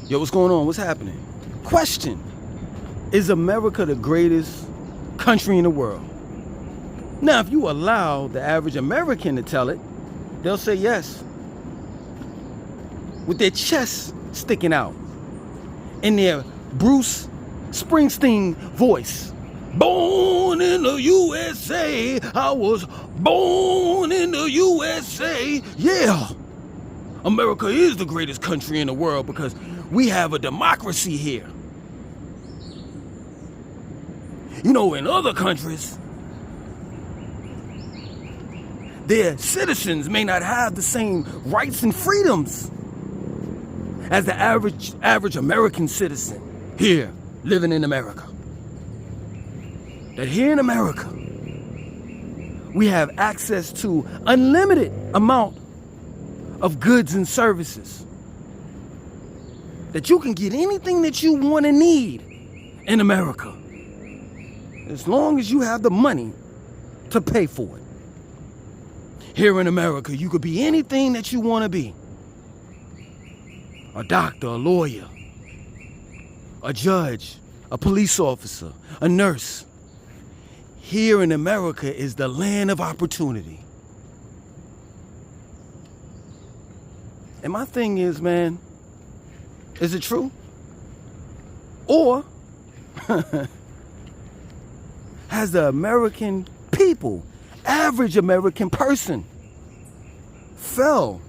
Yo, what's going on? What's happening? Question: is America the greatest country in the world? Now, if you allow the average American to tell it, they'll say yes, with their chests sticking out in their Bruce Springsteen voice. Born in the USA, I was born in the USA. Yeah, America is the greatest country in the world because we have a democracy here. You know, in other countries, their citizens may not have the same rights and freedoms as the average American citizen here living in America. That here in America, we have access to unlimited amount of goods and services. That you can get anything that you want and need in America, as long as you have the money to pay for it. Here in America, you could be anything that you want to be. A doctor, a lawyer, a judge, a police officer, a nurse. Here in America is the land of opportunity. And my thing is, man, is it true? Or has the American people, average American person, fell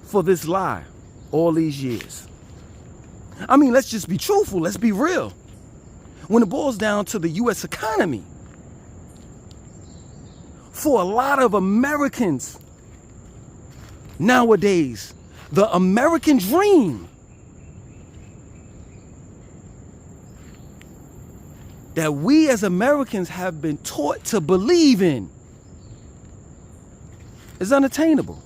for this lie all these years? I mean, let's just be truthful. Let's be real. When it boils down to the U.S. economy, for a lot of Americans nowadays, the American dream that we as Americans have been taught to believe in is unattainable.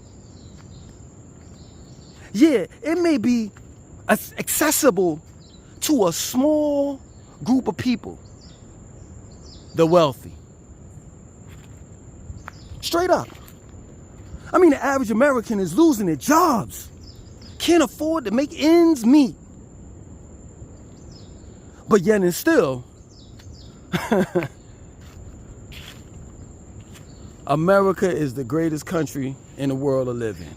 Yeah, it may be accessible to a small group of people, the wealthy. Straight up. I mean, the average American is losing their jobs, can't afford to make ends meet. But yet and still, America is the greatest country in the world to live in.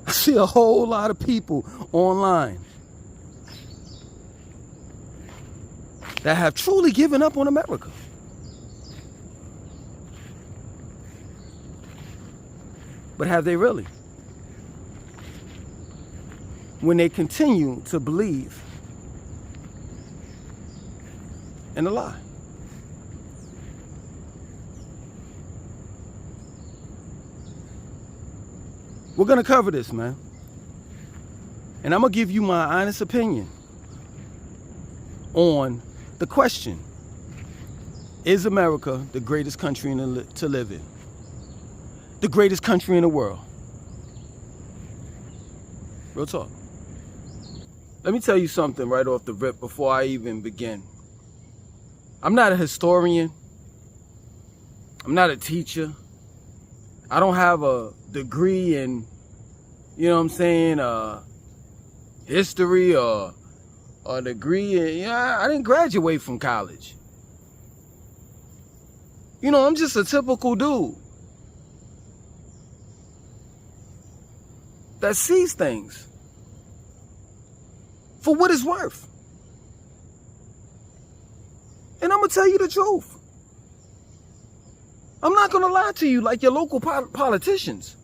I see a whole lot of people online that have truly given up on America. But have they really? When they continue to believe in a lie. We're going to cover this, man. And I'm going to give you my honest opinion on the question: is America the greatest country to live in? The greatest country in the world? Real talk. Let me tell you something right off the rip before I even begin. I'm not a historian. I'm not a teacher. I don't have a degree in, you know what I'm saying, history or a degree in, you know, I didn't graduate from college. You know, I'm just a typical dude that sees things for what it's worth. And I'm going to tell you the truth. I'm not going to lie to you like your local politicians.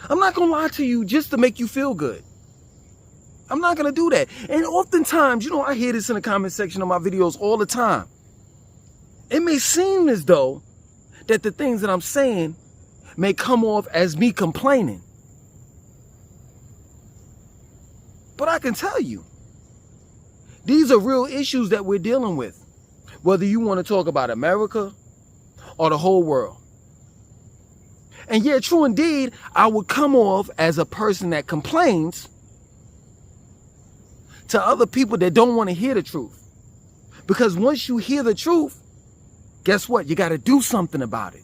I'm not going to lie to you just to make you feel good. I'm not going to do that. And oftentimes, you know, I hear this in the comment section of my videos all the time. It may seem as though that the things that I'm saying may come off as me complaining. But I can tell you, these are real issues that we're dealing with. Whether you want to talk about America or the whole world. And yeah, true indeed, I would come off as a person that complains to other people that don't want to hear the truth. Because once you hear the truth, guess what? You got to do something about it.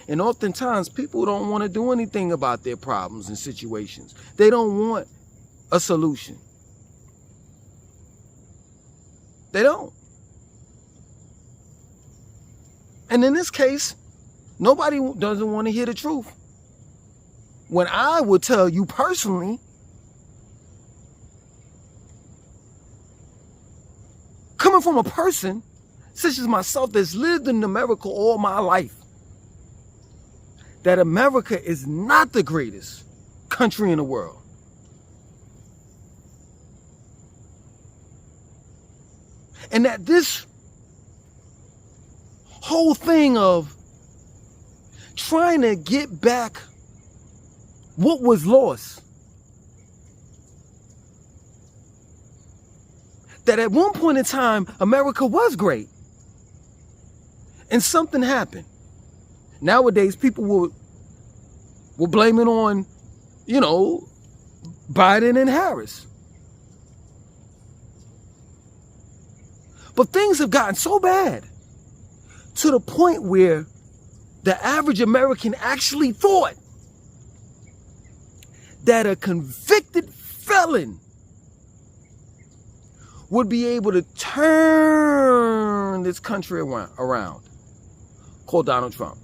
And oftentimes people don't want to do anything about their problems and situations. They don't want a solution. They don't. And in this case, nobody doesn't want to hear the truth. When I would tell you personally, coming from a person such as myself that's lived in America all my life, that America is not the greatest country in the world. And that this whole thing of trying to get back what was lost, that at one point in time, America was great. And something happened. Nowadays, people will blame it on, Biden and Harris. But things have gotten so bad to the point where the average American actually thought that a convicted felon would be able to turn this country around, called Donald Trump.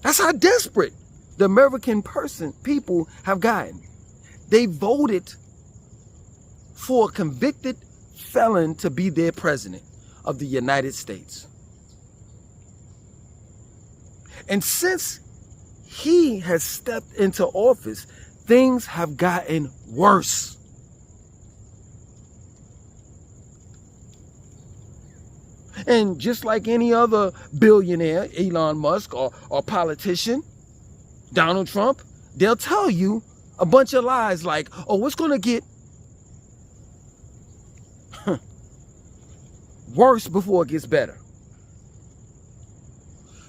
That's how desperate the American people have gotten. They voted for a convicted felon to be their president of the United States. And since he has stepped into office, things have gotten worse. And just like any other billionaire, Elon Musk, or politician, Donald Trump, they'll tell you a bunch of lies like, oh, it's going to get worse before it gets better.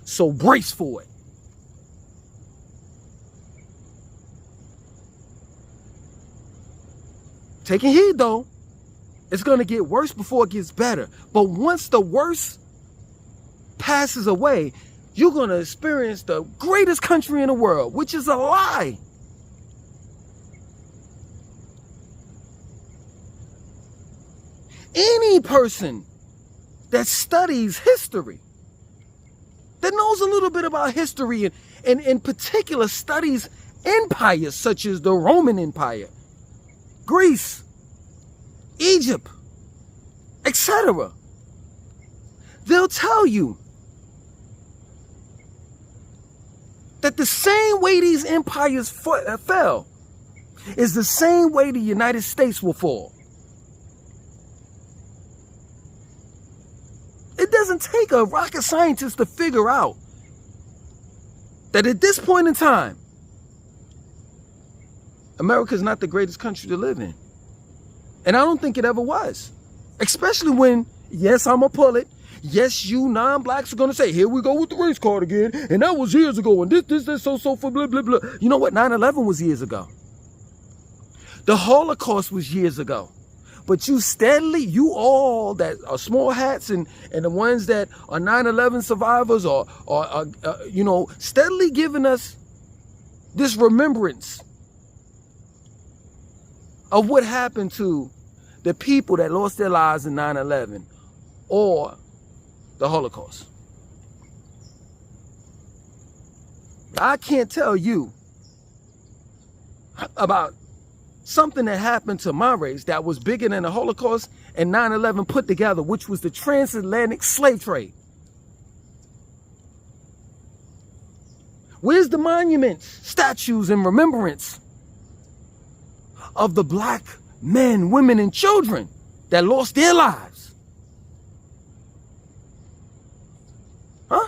So brace for it. Taking heed though, it's going to get worse before it gets better. But once the worst passes away, you're going to experience the greatest country in the world, which is a lie. Any person that studies history, that knows a little bit about history, and in particular studies empires such as the Roman Empire, Greece, Egypt, etc., they'll tell you that the same way these empires fell is the same way the United States will fall. It doesn't take a rocket scientist to figure out that at this point in time, America is not the greatest country to live in. And I don't think it ever was. Especially when, yes, I'm going to pull it. Yes, you non-blacks are going to say, here we go with the race card again. And that was years ago. And this, so, for blah, blah, blah. You know what? 9/11 was years ago. The Holocaust was years ago. But you all that are small hats and the ones that are 9/11 survivors are steadily giving us this remembrance of what happened to the people that lost their lives in 9/11 or the Holocaust. I can't tell you about something that happened to my race that was bigger than the Holocaust and 9/11 put together, which was the transatlantic slave trade. Where's the monuments, statues, and remembrance of the black men, women, and children that lost their lives? Huh?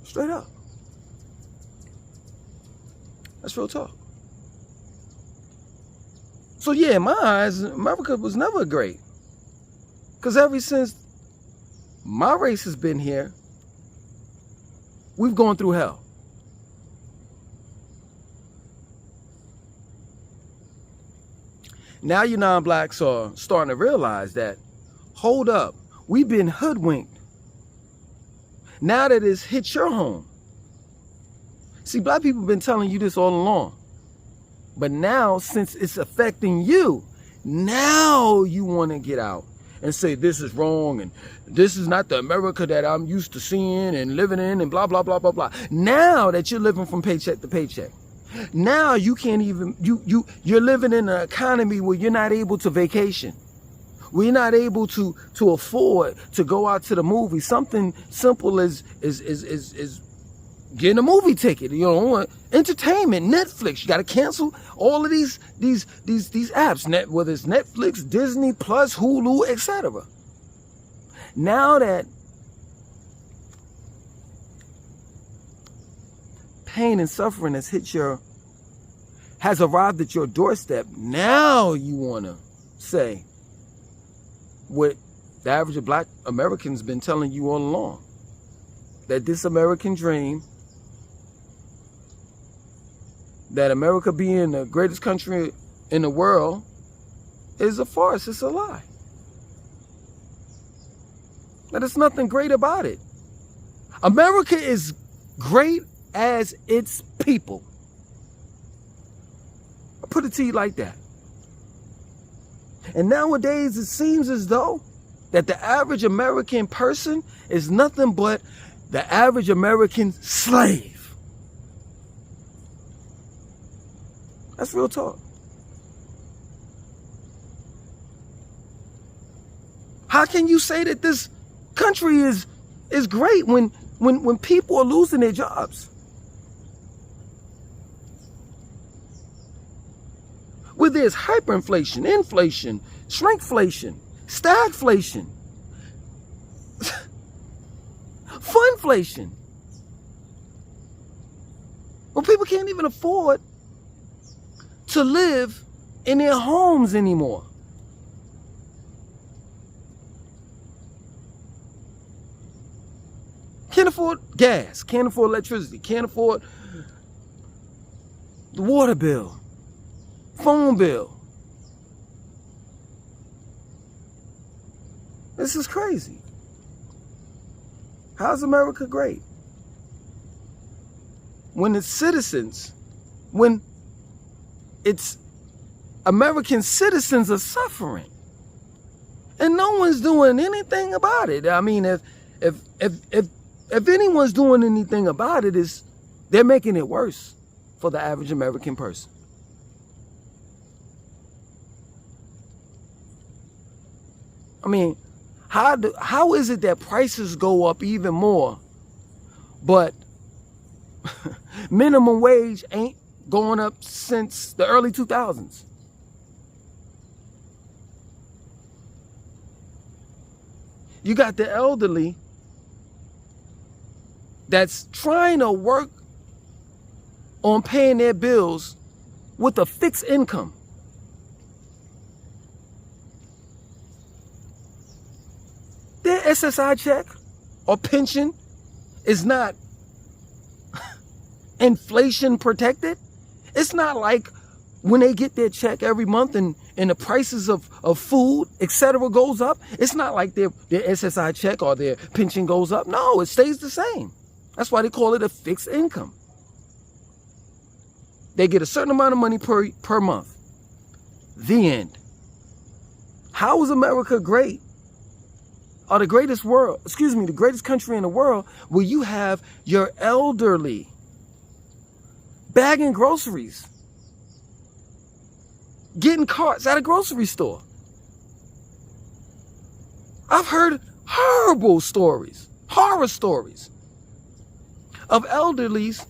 Straight up. That's real talk. So yeah, in my eyes, America was never great. Because ever since my race has been here, we've gone through hell. Now you non-blacks are starting to realize that, hold up, we've been hoodwinked. Now that it's hit your home. See, black people have been telling you this all along. But now, since it's affecting you, now you want to get out and say this is wrong and this is not the America that I'm used to seeing and living in and blah, blah, blah, blah, blah. Now that you're living from paycheck to paycheck, now you can't even, you're living in an economy where you're not able to vacation. We're not able to afford to go out to the movie. Something simple as getting a movie ticket, you know, entertainment, Netflix. You got to cancel all of these apps, whether it's Netflix, Disney Plus, Hulu, etc. Now that pain and suffering has arrived at your doorstep, now you want to say what the average black American's been telling you all along, that this American dream, that America being the greatest country in the world, is a farce. It's a lie. That there's nothing great about it. America is great as its people. I put it to you like that. And nowadays it seems as though that the average American person is nothing but the average American slave. That's real talk. How can you say that this country is great when people are losing their jobs? Where there's hyperinflation, inflation, shrinkflation, stagflation, funflation. Well, people can't even afford to live in their homes anymore. Can't afford gas, can't afford electricity, can't afford the water bill, phone bill. This is crazy. How's America great? When its citizens, when its American citizens are suffering and no one's doing anything about it. I mean, if anyone's doing anything about it, they're making it worse for the average American person. I mean, how is it that prices go up even more, but minimum wage ain't going up since the early 2000s? You got the elderly that's trying to work on paying their bills with a fixed income. Their SSI check or pension is not inflation protected. It's not like when they get their check every month and the prices of food, etc. goes up. It's not like their SSI check or their pension goes up. No, it stays the same. That's why they call it a fixed income. They get a certain amount of money per month. The end. How is America great? Or the greatest country in the world, where you have your elderly bagging groceries, getting carts at a grocery store. I've heard horror stories of elderlies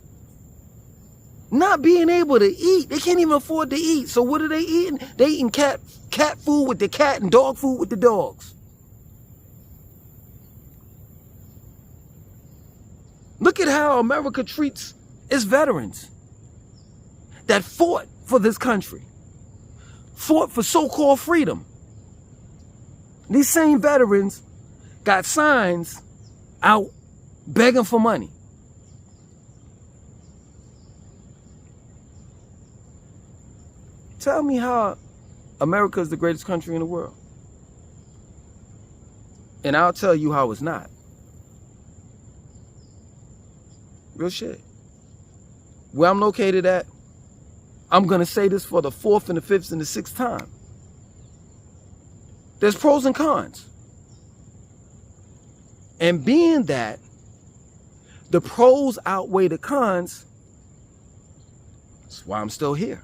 not being able to eat. They can't even afford to eat. So what are they eating? They eating cat food with the cat and dog food with the dogs. Look at how America treats its veterans that fought for this country, fought for so-called freedom. These same veterans got signs out begging for money. Tell me how America is the greatest country in the world. And I'll tell you how it's not. Real shit. Where I'm located at, I'm going to say this for the 4th and the 5th and the 6th time. There's pros and cons. And being that the pros outweigh the cons, that's why I'm still here.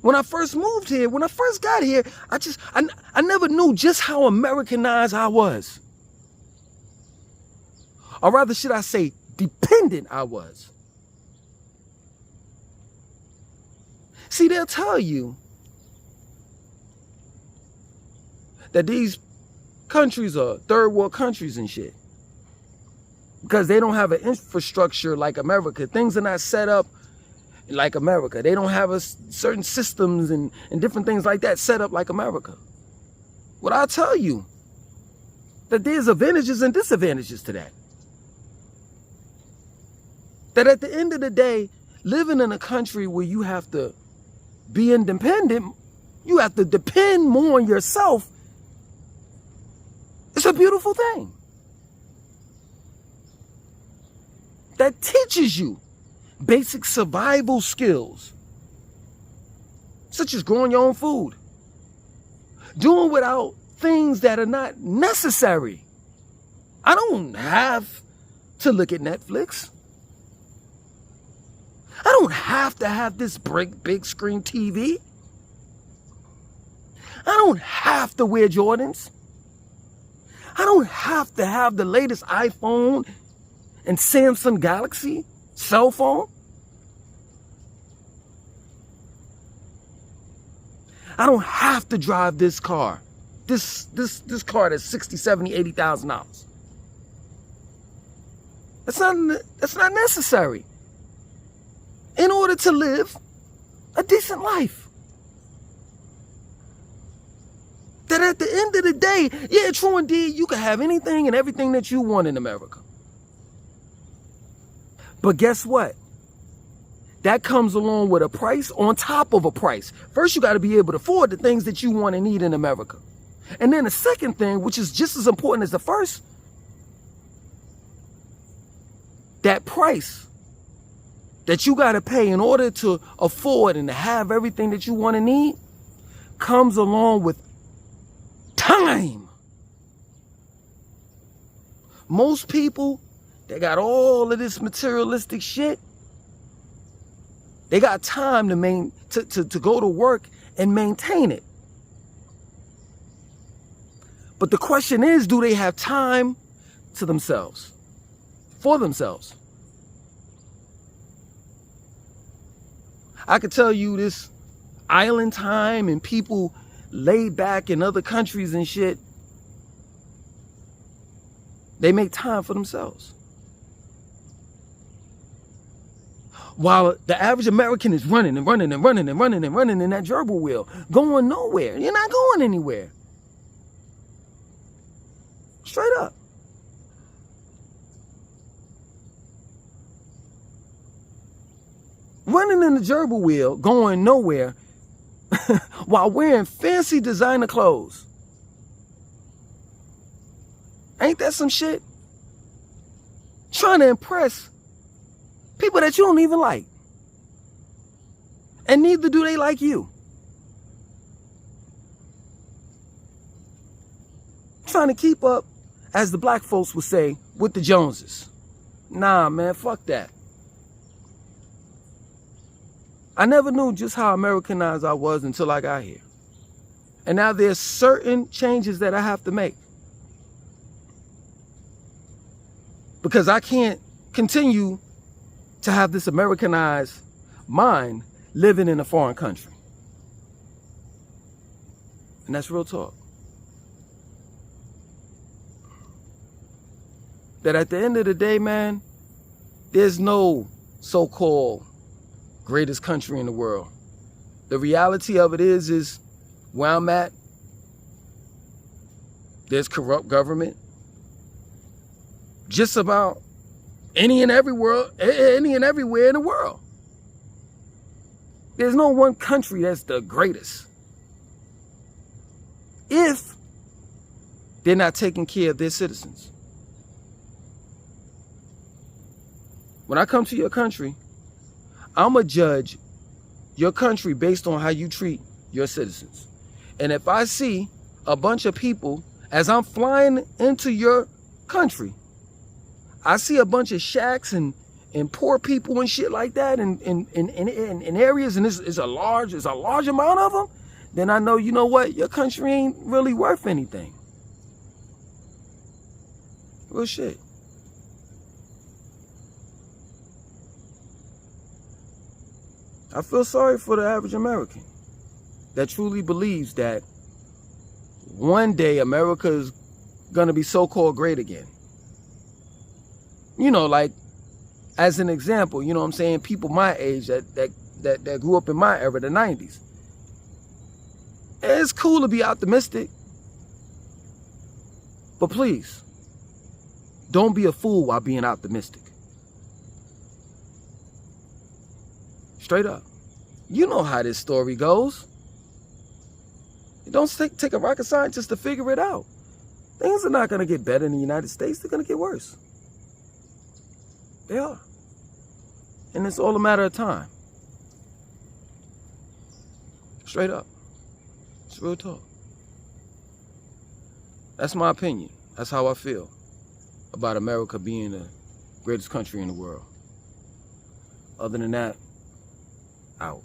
When I first moved here, when I first got here, I never knew just how Americanized I was. Or rather, should I say, dependent I was. See, they'll tell you that these countries are third world countries and shit because they don't have an infrastructure like America. Things are not set up like America. They don't have certain systems and different things like that set up like America. Well, I'll tell you that there's advantages and disadvantages to that. That at the end of the day, living in a country where you have to be independent, you have to depend more on yourself, it's a beautiful thing. That teaches you basic survival skills, such as growing your own food, doing without things that are not necessary. I don't have to look at Netflix. I don't have to have this big screen TV. I don't have to wear Jordans. I don't have to have the latest iPhone and Samsung Galaxy cell phone. I don't have to drive this car. This car that's $60,000, $70,000, $80,000. That's not necessary in order to live a decent life. That at the end of the day, yeah, true indeed, you can have anything and everything that you want in America. But guess what? That comes along with a price on top of a price. First, you got to be able to afford the things that you want and need in America. And then the second thing, which is just as important as the first, that price that you got to pay in order to afford and to have everything that you want and need comes along with time. Most people, they got all of this materialistic shit. They got time to go to work and maintain it. But the question is, do they have time to themselves, for themselves? I could tell you this island time and people laid back in other countries and shit, they make time for themselves. While the average American is running and running and running and running and running in that gerbil wheel, going nowhere. You're not going anywhere. Straight up. Running in the gerbil wheel, going nowhere, while wearing fancy designer clothes. Ain't that some shit? Trying to impress people that you don't even like. And neither do they like you. Trying to keep up, as the black folks would say, with the Joneses. Nah, man, fuck that. I never knew just how Americanized I was until I got here. And now there's certain changes that I have to make. Because I can't continue to have this Americanized mind living in a foreign country. And that's real talk. That at the end of the day, man, there's no so-called greatest country in the world. The reality of it is where I'm at, there's corrupt government. Just about any and everywhere in the world. There's no one country that's the greatest if they're not taking care of their citizens. When I come to your country, I'm going to judge your country based on how you treat your citizens. And if I see a bunch of people, as I'm flying into your country, I see a bunch of shacks and poor people and shit like that in areas, and it's a large amount of them, then I know, you know what, your country ain't really worth anything. Real shit. I feel sorry for the average American that truly believes that one day America is gonna be so-called great again. You know, like, as an example, you know what I'm saying, people my age that grew up in my era, the 90s. It's cool to be optimistic, but please, don't be a fool while being optimistic. Straight up. You know how this story goes. It don't take a rocket scientist to figure it out. Things are not going to get better in the United States. They're going to get worse. They are. And it's all a matter of time. Straight up. It's real talk. That's my opinion. That's how I feel about America being the greatest country in the world. Other than that, out.